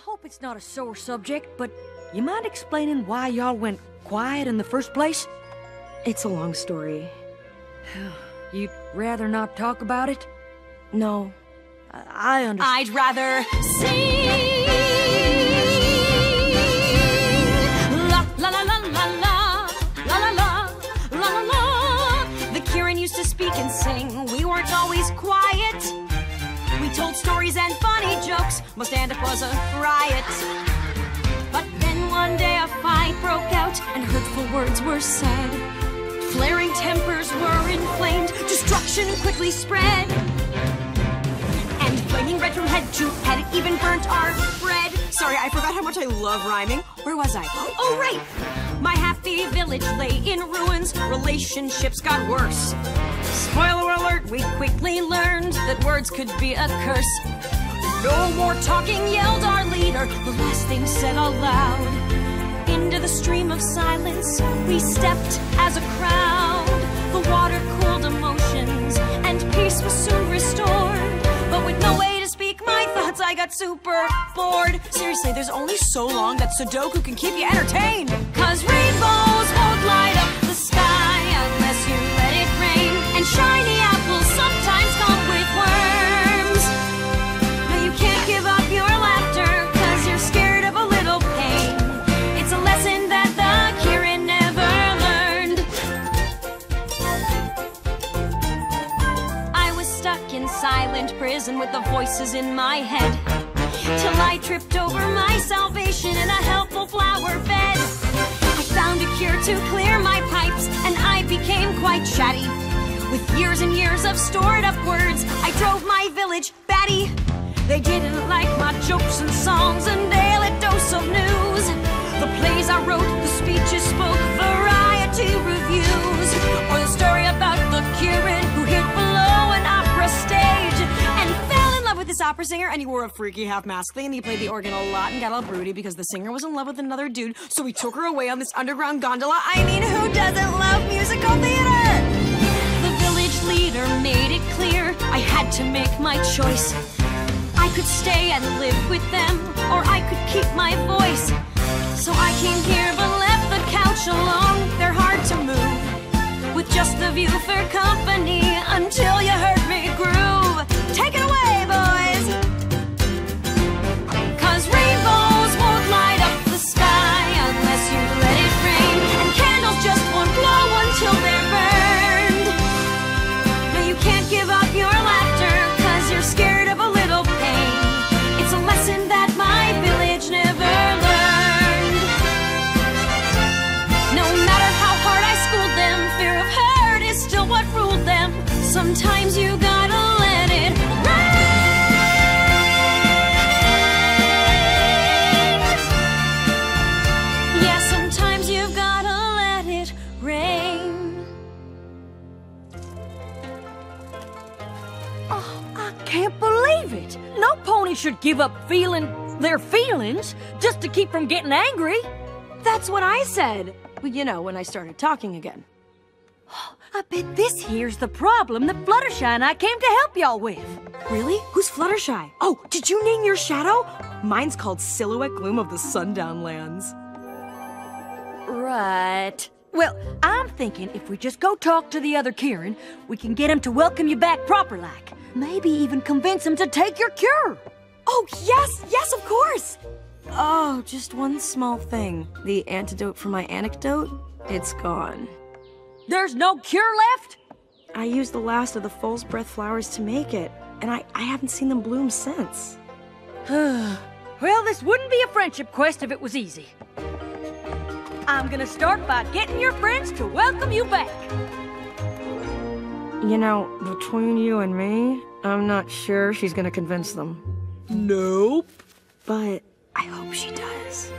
hope it's not a sore subject, but you mind explaining why y'all went quiet in the first place? It's a long story. You'd rather not talk about it? No. I understand. I'd rather sing. La la la la la la la la la la la la. The Kirin used to speak and sing. We weren't always quiet. We told stories and funny jokes. Most stand-up was a riot. But then one day a fight broke out and hurtful words were said. Flaring tempers were inflamed. Destruction quickly spread. And flaming red from head to head, it even burnt our bread. Sorry, I forgot how much I love rhyming. Where was I? Oh, right! My happy village lay in ruins. Relationships got worse. Spoiler alert, we quickly learned that words could be a curse. No more talking, yelled our leader, the last thing said aloud. Into the stream of silence, we stepped as a crowd. The water cooled emotions, and peace was soon restored. But with no way to speak my thoughts, I got super bored. Seriously, there's only so long that Sudoku can keep you entertained. 'Cause rainbows won't light up the sky unless you let it rain. And shiny apples sometimes come with worms. No, you can't give up your laughter, 'cause you're scared of a little pain. It's a lesson that the Kirin never learned. I was stuck in silent prison with the voices in my head, till I tripped over my salvation in a helpful flower bed. I found a cure to clear my pipes, and I became quite chatty. With years and years of stored up words, I drove my village batty. They didn't like my jokes and songs and daily dose of news. The plays I wrote, the speeches spoke, variety reviews. Or the story about the Kirin who hid below an opera stage and fell in love with this opera singer, and he wore a freaky half-mask thing, and he played the organ a lot and got all broody because the singer was in love with another dude, so we took her away on this underground gondola. I mean, who doesn't love musical theater? The village leader made it clear I had to make my choice. I could stay and live with them, or I could keep my voice. So I came here but left the couch alone. They're hard to move, with just the view for company, until you heard me groove. Take it away, boys! 'Cause rainbows won't light up the sky unless you let it rain. And candles just won't glow until they're burned. No, you can't give up your laughter, 'cause you're scared of a little pain. It's a lesson that my village never learned. No matter how hard I schooled them, fear of hurt is still what ruled them. Sometimes you gotta let it rain. Yeah, sometimes you've gotta let it rain. Oh, I can't believe it! No pony should give up feeling their feelings just to keep from getting angry. That's what I said. Well, you know, when I started talking again. I bet this here's the problem that Fluttershy and I came to help y'all with. Really? Who's Fluttershy? Oh, did you name your shadow? Mine's called Silhouette Gloom of the Sundown Lands. Right. Well, I'm thinking if we just go talk to the other Kirin, we can get him to welcome you back proper-like. Maybe even convince him to take your cure. Oh, yes, yes, of course. Oh, just one small thing. The antidote for my anecdote, it's gone. There's no cure left? I used the last of the false breath flowers to make it, and I haven't seen them bloom since. Well, this wouldn't be a friendship quest if it was easy. I'm gonna start by getting your friends to welcome you back. You know, between you and me, I'm not sure she's gonna convince them. Nope. But I hope she does.